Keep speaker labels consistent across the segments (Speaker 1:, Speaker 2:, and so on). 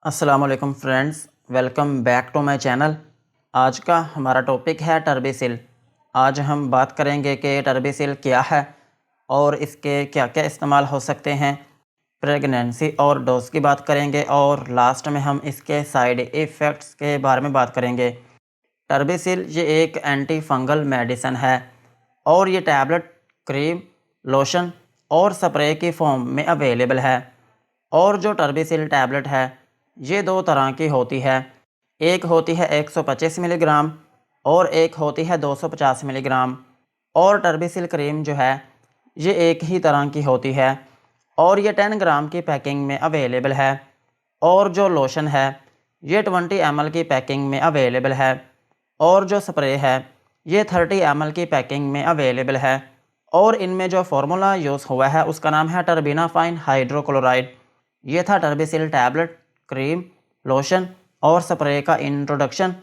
Speaker 1: अस्सलाम वालेकुम friends, welcome back to my channel. आज का हमारा टॉपिक है टर्बिसिल। आज हम बात करेंगे कि टर्बिसिल क्या है और इसके क्या क्या इस्तेमाल हो सकते हैं। प्रेगनेंसी और डोज की बात करेंगे और लास्ट में हम इसके साइड इफ़ेक्ट्स के बारे में बात करेंगे। टर्बिसिल ये एक एंटी फंगल मेडिसिन है और ये टैबलेट, क्रीम, लोशन और स्प्रे की फॉर्म में अवेलेबल है। और जो टर्बिसिल टैबलेट है ये दो तरह की होती है। एक होती है 125 मिलीग्राम और एक होती है 250 मिलीग्राम। और टर्बिसिल क्रीम जो है ये एक ही तरह की होती है और ये 10 ग्राम की पैकिंग में अवेलेबल है। और जो लोशन है ये 20 ml की पैकिंग में अवेलेबल है। और जो स्प्रे है ये 30 ml की पैकिंग में अवेलेबल है। और इनमें जो फार्मूला यूज़ हुआ है उसका नाम है टर्बिनाफाइन हाइड्रोक्लोराइड। ये था टर्बिसिल टैबलेट, क्रीम, लोशन और स्प्रे का इंट्रोडक्शन।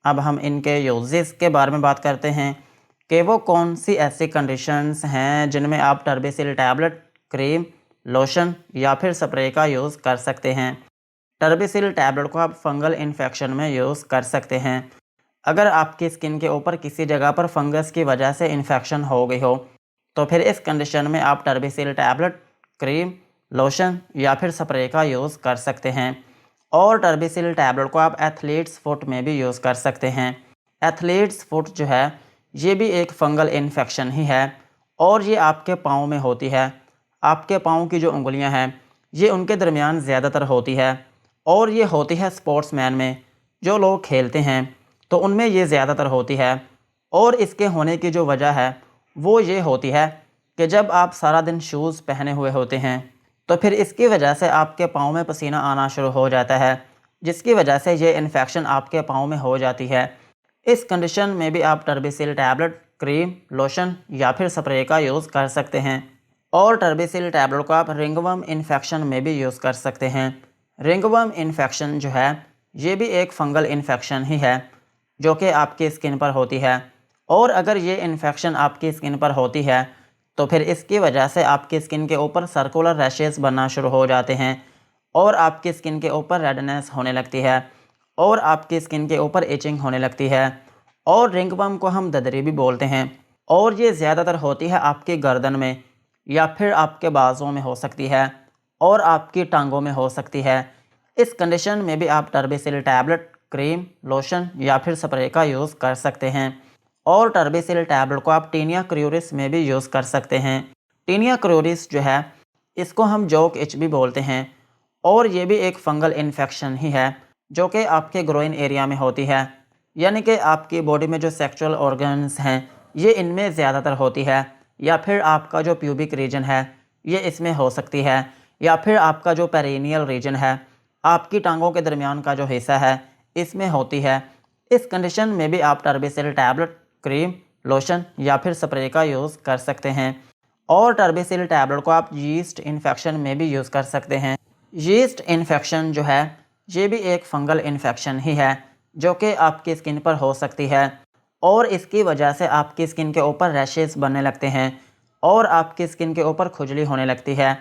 Speaker 1: अब हम इनके यूजेस के बारे में बात करते हैं कि वो कौन सी ऐसी कंडीशंस हैं जिनमें आप टर्बिसिल टैबलेट, क्रीम, लोशन या फिर स्प्रे का यूज़ कर सकते हैं। टर्बिसिल टैबलेट को आप फंगल इन्फेक्शन में यूज़ कर सकते हैं। अगर आपकी स्किन के ऊपर किसी जगह पर फंगस की वजह से इन्फेक्शन हो गई हो तो फिर इस कंडीशन में आप टर्बिसिल टैबलेट, क्रीम, लोशन या फिर स्प्रे का यूज़ कर सकते हैं। और टर्बिसिल टैबलेट को आप एथलीट्स फुट में भी यूज़ कर सकते हैं। एथलीट्स फुट जो है ये भी एक फंगल इन्फेक्शन ही है और ये आपके पाँव में होती है। आपके पाँव की जो उंगलियां हैं ये उनके दरमियान ज़्यादातर होती है और ये होती है स्पोर्ट्समैन में, जो लोग खेलते हैं तो उनमें ये ज़्यादातर होती है। और इसके होने की जो वजह है वो ये होती है कि जब आप सारा दिन शूज़ पहने हुए होते हैं तो फिर इसकी वजह से आपके पाँव में पसीना आना शुरू हो जाता है, जिसकी वजह से ये इन्फेक्शन आपके पाँव में हो जाती है। इस कंडीशन में भी आप टर्बिसिल टैबलेट, क्रीम, लोशन या फिर स्प्रे का यूज़ कर सकते हैं। और टर्बिसिल टैबलेट को आप रिंगवर्म इन्फेक्शन में भी यूज़ कर सकते हैं। रिंगवर्म इन्फेक्शन जो है ये भी एक फंगल इन्फेक्शन ही है जो कि आपकी स्किन पर होती है। और अगर ये इन्फेक्शन आपकी स्किन पर होती है तो फिर इसकी वजह से आपकी स्किन के ऊपर सर्कुलर रैशेस बनना शुरू हो जाते हैं और आपकी स्किन के ऊपर रेडनेस होने लगती है और आपकी स्किन के ऊपर इचिंग होने लगती है। और रिंगवर्म को हम ददरी भी बोलते हैं और ये ज़्यादातर होती है आपकी गर्दन में या फिर आपके बाजों में हो सकती है और आपकी टांगों में हो सकती है। इस कंडीशन में भी आप टर्बिसिल टैबलेट, क्रीम, लोशन या फिर स्प्रे का यूज़ कर सकते हैं। और टर्बिसिल टैबलेट को आप टीनिया क्रूरिस में भी यूज़ कर सकते हैं। टीनिया क्रूरिस जो है इसको हम जोक इच भी बोलते हैं और ये भी एक फंगल इन्फेक्शन ही है जो कि आपके ग्रोइन एरिया में होती है, यानी कि आपकी बॉडी में जो सेक्सुअल ऑर्गन्स हैं ये इनमें ज़्यादातर होती है। या फिर आपका जो प्यूबिक रीजन है ये इसमें हो सकती है या फिर आपका जो पेरिनियल रीजन है, आपकी टांगों के दरमियान का जो हिस्सा है इसमें होती है। इस कंडीशन में भी आप टर्बिसिल टैबलेट, क्रीम, लोशन या फिर स्प्रे का यूज़ कर सकते हैं। और टर्बिसिल टैबलेट को आप यीस्ट इन्फेक्शन में भी यूज़ कर सकते हैं। यीस्ट इन्फेक्शन जो है ये भी एक फंगल इन्फेक्शन ही है जो कि आपकी स्किन पर हो सकती है और इसकी वजह से आपकी स्किन के ऊपर रैशेस बनने लगते हैं और आपकी स्किन के ऊपर खुजली होने लगती है।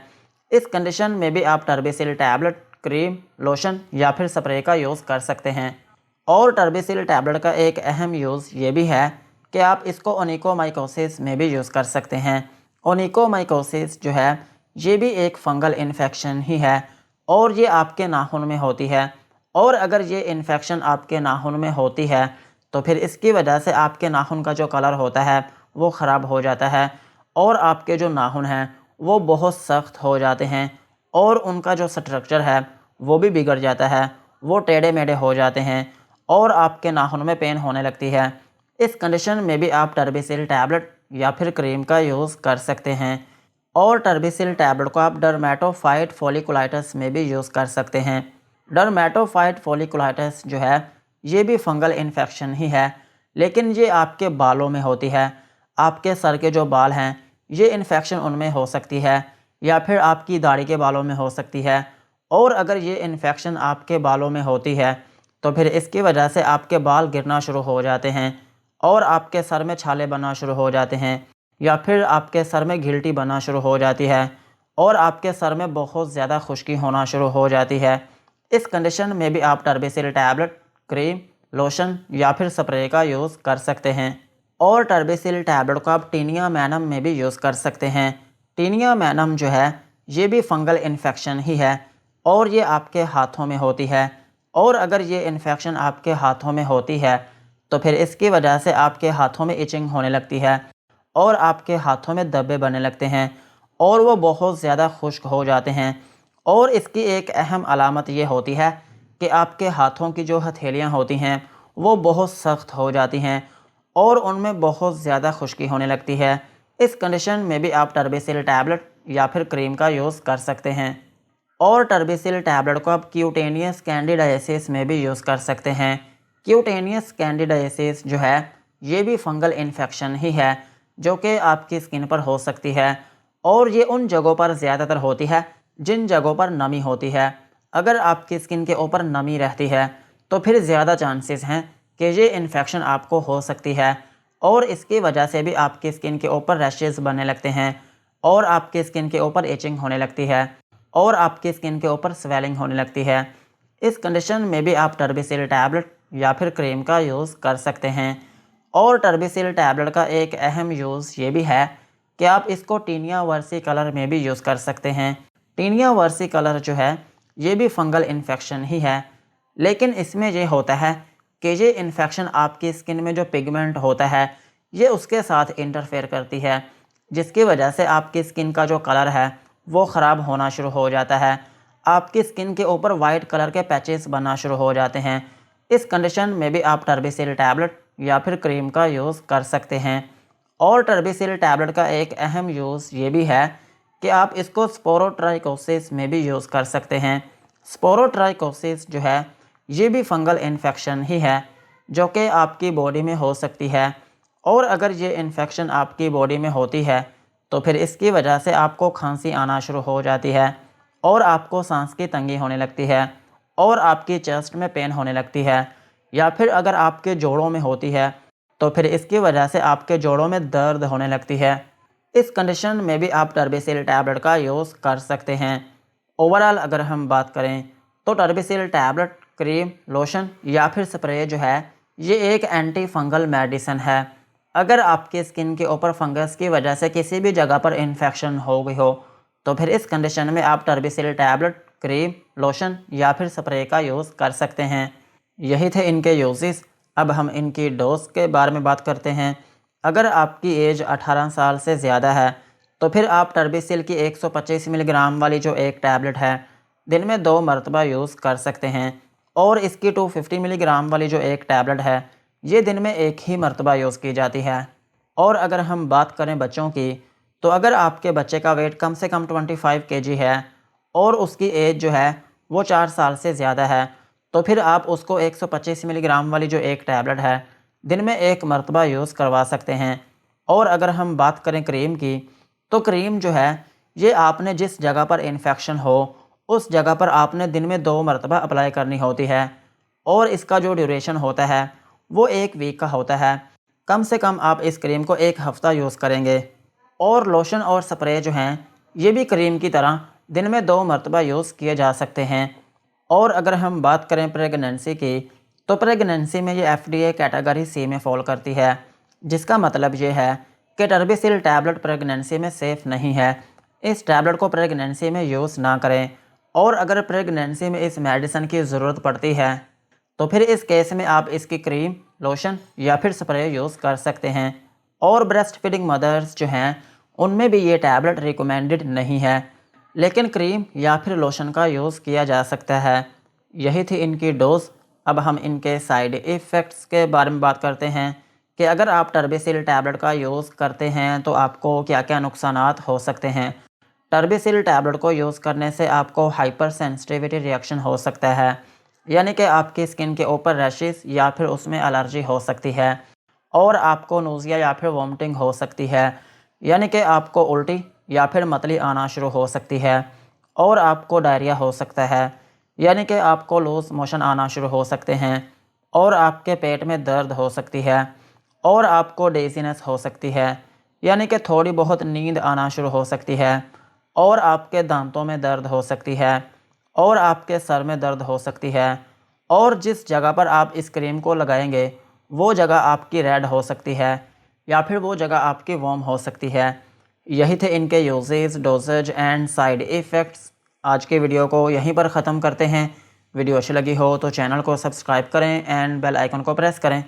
Speaker 1: इस कंडीशन में भी आप टर्बिसिल टैबलेट, क्रीम, लोशन या फिर स्प्रे का यूज़ कर सकते हैं। और टर्बिसिल टैबलेट का एक अहम यूज़ ये भी है कि आप इसको ओनिकोमाइकोसिस में भी यूज़ कर सकते हैं। ओनिकोमाइकोसिस जो है ये भी एक फंगल इन्फेक्शन ही है और ये आपके नाखून में होती है। और अगर ये इन्फेक्शन आपके नाखून में होती है तो फिर इसकी वजह से आपके नाखून का जो कलर होता है वो ख़राब हो जाता है और आपके जो नाखून हैं वो बहुत सख्त हो जाते हैं और उनका जो स्ट्रक्चर है वो भी बिगड़ जाता है, वो टेढ़े मेढ़े हो जाते हैं और आपके नाखून में पेन होने लगती है। इस कंडीशन में भी आप टर्बिसिल टैबलेट या फिर क्रीम का यूज़ कर सकते हैं। और टर्बिसिल टैबलेट को आप डर्मेटोफाइट फॉलिकुलाइटिस में भी यूज़ कर सकते हैं। डर्मेटोफाइट फॉलिकुलाइटिस जो है ये भी फंगल इन्फेक्शन ही है, लेकिन ये आपके बालों में होती है। आपके सर के जो बाल हैं ये इन्फेक्शन उनमें हो सकती है या फिर आपकी दाढ़ी के बालों में हो सकती है। और अगर ये इन्फेक्शन आपके बालों में होती है तो फिर इसकी वजह से आपके बाल गिरना शुरू हो जाते हैं और आपके सर में छाले बनना शुरू हो जाते हैं या फिर आपके सर में गिल्टी बनना शुरू हो जाती है और आपके सर में बहुत ज़्यादा खुश्की होना शुरू हो जाती है। इस कंडीशन में भी आप टर्बेसिल टैबलेट, क्रीम, लोशन या फिर स्प्रे का यूज़ कर सकते हैं। और टर्बेसिल टैबलेट को आप टीनिया मैनम में भी यूज़ कर सकते हैं। टीनिया मैनम जो है ये भी फंगल इन्फेक्शन ही है और ये आपके हाथों में होती है। और अगर ये इन्फेक्शन आपके हाथों में होती है तो फिर इसकी वजह से आपके हाथों में इचिंग होने लगती है और आपके हाथों में धब्बे बनने लगते हैं और वो बहुत ज़्यादा खुश्क हो जाते हैं। और इसकी एक अहम अलामत ये होती है कि आपके हाथों की जो हथेलियाँ होती हैं वो बहुत सख्त हो जाती हैं और उनमें बहुत ज़्यादा खुश्की होने लगती है। इस कंडीशन में भी आप टर्बेसिल टैबलेट या फिर क्रीम का यूज़ कर सकते हैं। और टर्बेसिल टैबलेट को आप क्यूटेनियस कैंडिडियासिस में भी यूज़ कर सकते हैं। क्यूटेनियस कैंडिडियासिस जो है ये भी फंगल इन्फेक्शन ही है जो कि आपकी स्किन पर हो सकती है और ये उन जगहों पर ज़्यादातर होती है जिन जगहों पर नमी होती है। अगर आपकी स्किन के ऊपर नमी रहती है तो फिर ज़्यादा चांसेस हैं कि ये इन्फेक्शन आपको हो सकती है और इसकी वजह से भी आपकी स्किन के ऊपर रैशेज़ बनने लगते हैं और आपकी स्किन के ऊपर इचिंग होने लगती है और आपकी स्किन के ऊपर स्वेलिंग होने लगती है। इस कंडीशन में भी आप टर्बेसिल टैबलेट या फिर क्रीम का यूज़ कर सकते हैं। और टर्बेसिल टैबलेट का एक अहम यूज़ ये भी है कि आप इसको टीनिया वर्सिकलर में भी यूज़ कर सकते हैं। टीनिया वर्सिकलर जो है ये भी फंगल इन्फेक्शन ही है, लेकिन इसमें ये होता है कि ये इन्फेक्शन आपकी स्किन में जो पिगमेंट होता है ये उसके साथ इंटरफेयर करती है, जिसकी वजह से आपकी स्किन का जो कलर है वो ख़राब होना शुरू हो जाता है। आपकी स्किन के ऊपर वाइट कलर के पैचेस बनना शुरू हो जाते हैं। इस कंडीशन में भी आप टर्बेसिल टैबलेट या फिर क्रीम का यूज़ कर सकते हैं। और टर्बेसिल टैबलेट का एक अहम यूज़ ये भी है कि आप इसको स्पोरोट्राइकोसिस में भी यूज़ कर सकते हैं। स्पोरोट्राइकोसिस जो है ये भी फंगल इन्फेक्शन ही है जो कि आपकी बॉडी में हो सकती है और अगर ये इन्फेक्शन आपकी बॉडी में होती है तो फिर इसकी वजह से आपको खांसी आना शुरू हो जाती है और आपको सांस की तंगी होने लगती है और आपकी चेस्ट में पेन होने लगती है या फिर अगर आपके जोड़ों में होती है तो फिर इसकी वजह से आपके जोड़ों में दर्द होने लगती है। इस कंडीशन में भी आप टर्बेसिल टैबलेट का यूज़ कर सकते हैं। ओवरऑल अगर हम बात करें तो टर्बेसिल टैबलेट, क्रीम, लोशन या फिर स्प्रे जो है ये एक एंटी फंगल मेडिसिन है। अगर आपके स्किन के ऊपर फंगस की वजह से किसी भी जगह पर इन्फेक्शन हो गई हो तो फिर इस कंडीशन में आप टर्बेसिल टैबलेट, क्रीम, लोशन या फिर स्प्रे का यूज़ कर सकते हैं। यही थे इनके यूजेस। अब हम इनकी डोज के बारे में बात करते हैं। अगर आपकी एज 18 साल से ज़्यादा है तो फिर आप टर्बेसिल की 125 मिलीग्राम वाली जो एक टैबलेट है दिन में 2 मरतबा यूज़ कर सकते हैं और इसकी 250 मिलीग्राम वाली जो एक टैबलेट है ये दिन में एक ही मरतबा यूज़ की जाती है। और अगर हम बात करें बच्चों की तो अगर आपके बच्चे का वेट कम से कम 25 kg है और उसकी एज जो है वो 4 साल से ज़्यादा है तो फिर आप उसको 125 मिलीग्राम वाली जो एक टैबलेट है दिन में एक मरतबा यूज़ करवा सकते हैं। और अगर हम बात करें क्रीम की तो क्रीम जो है ये आपने जिस जगह पर इन्फेक्शन हो उस जगह पर आपने दिन में 2 मरतबा अप्लाई करनी होती है और इसका जो ड्यूरेशन होता है वो 1 वीक का होता है। कम से कम आप इस क्रीम को 1 हफ़्ता यूज़ करेंगे। और लोशन और स्प्रे जो हैं ये भी क्रीम की तरह दिन में 2 मरतबा यूज़ किए जा सकते हैं। और अगर हम बात करें प्रेगनेंसी की तो प्रेगनेंसी में ये FDA कैटेगरी C में फॉल करती है, जिसका मतलब ये है कि टर्बेसिल टैबलेट प्रेगनेंसी में सेफ़ नहीं है। इस टैबलेट को प्रेगनेंसी में यूज़ ना करें और अगर प्रेगनेंसी में इस मेडिसिन की ज़रूरत पड़ती है तो फिर इस केस में आप इसकी क्रीम, लोशन या फिर स्प्रे यूज़ कर सकते हैं। और ब्रेस्ट फीडिंग मदर्स जो हैं उनमें भी ये टैबलेट रिकमेंडेड नहीं है, लेकिन क्रीम या फिर लोशन का यूज़ किया जा सकता है। यही थी इनकी डोज। अब हम इनके साइड इफ़ेक्ट्स के बारे में बात करते हैं कि अगर आप टर्बेसिल टैबलेट का यूज़ करते हैं तो आपको क्या क्या नुकसानात हो सकते हैं। टर्बेसिल टैबलेट को यूज़ करने से आपको हाइपर सेंसिटिविटी रिएक्शन हो सकता है, यानी कि आपकी स्किन के ऊपर रैशेस या फिर उसमें एलर्जी हो सकती है और आपको नोज़िया या फिर वॉमिटिंग हो सकती है, यानी कि आपको उल्टी या फिर मतली आना शुरू हो सकती है और आपको डायरिया हो सकता है, यानी कि आपको लूज़ मोशन आना शुरू हो सकते हैं और आपके पेट में दर्द हो सकती है और आपको डेजीनेस हो सकती है, यानी कि थोड़ी बहुत नींद आना शुरू हो सकती है और आपके दांतों में दर्द हो सकती है और आपके सर में दर्द हो सकती है, और जिस जगह पर आप इस क्रीम को लगाएंगे वो जगह आपकी रेड हो सकती है या फिर वो जगह आपकी वार्म हो सकती है। यही थे इनके uses, doses and side effects. आज के वीडियो को यहीं पर ख़त्म करते हैं। वीडियो अच्छी लगी हो तो चैनल को सब्सक्राइब करें एंड बेल आइकन को प्रेस करें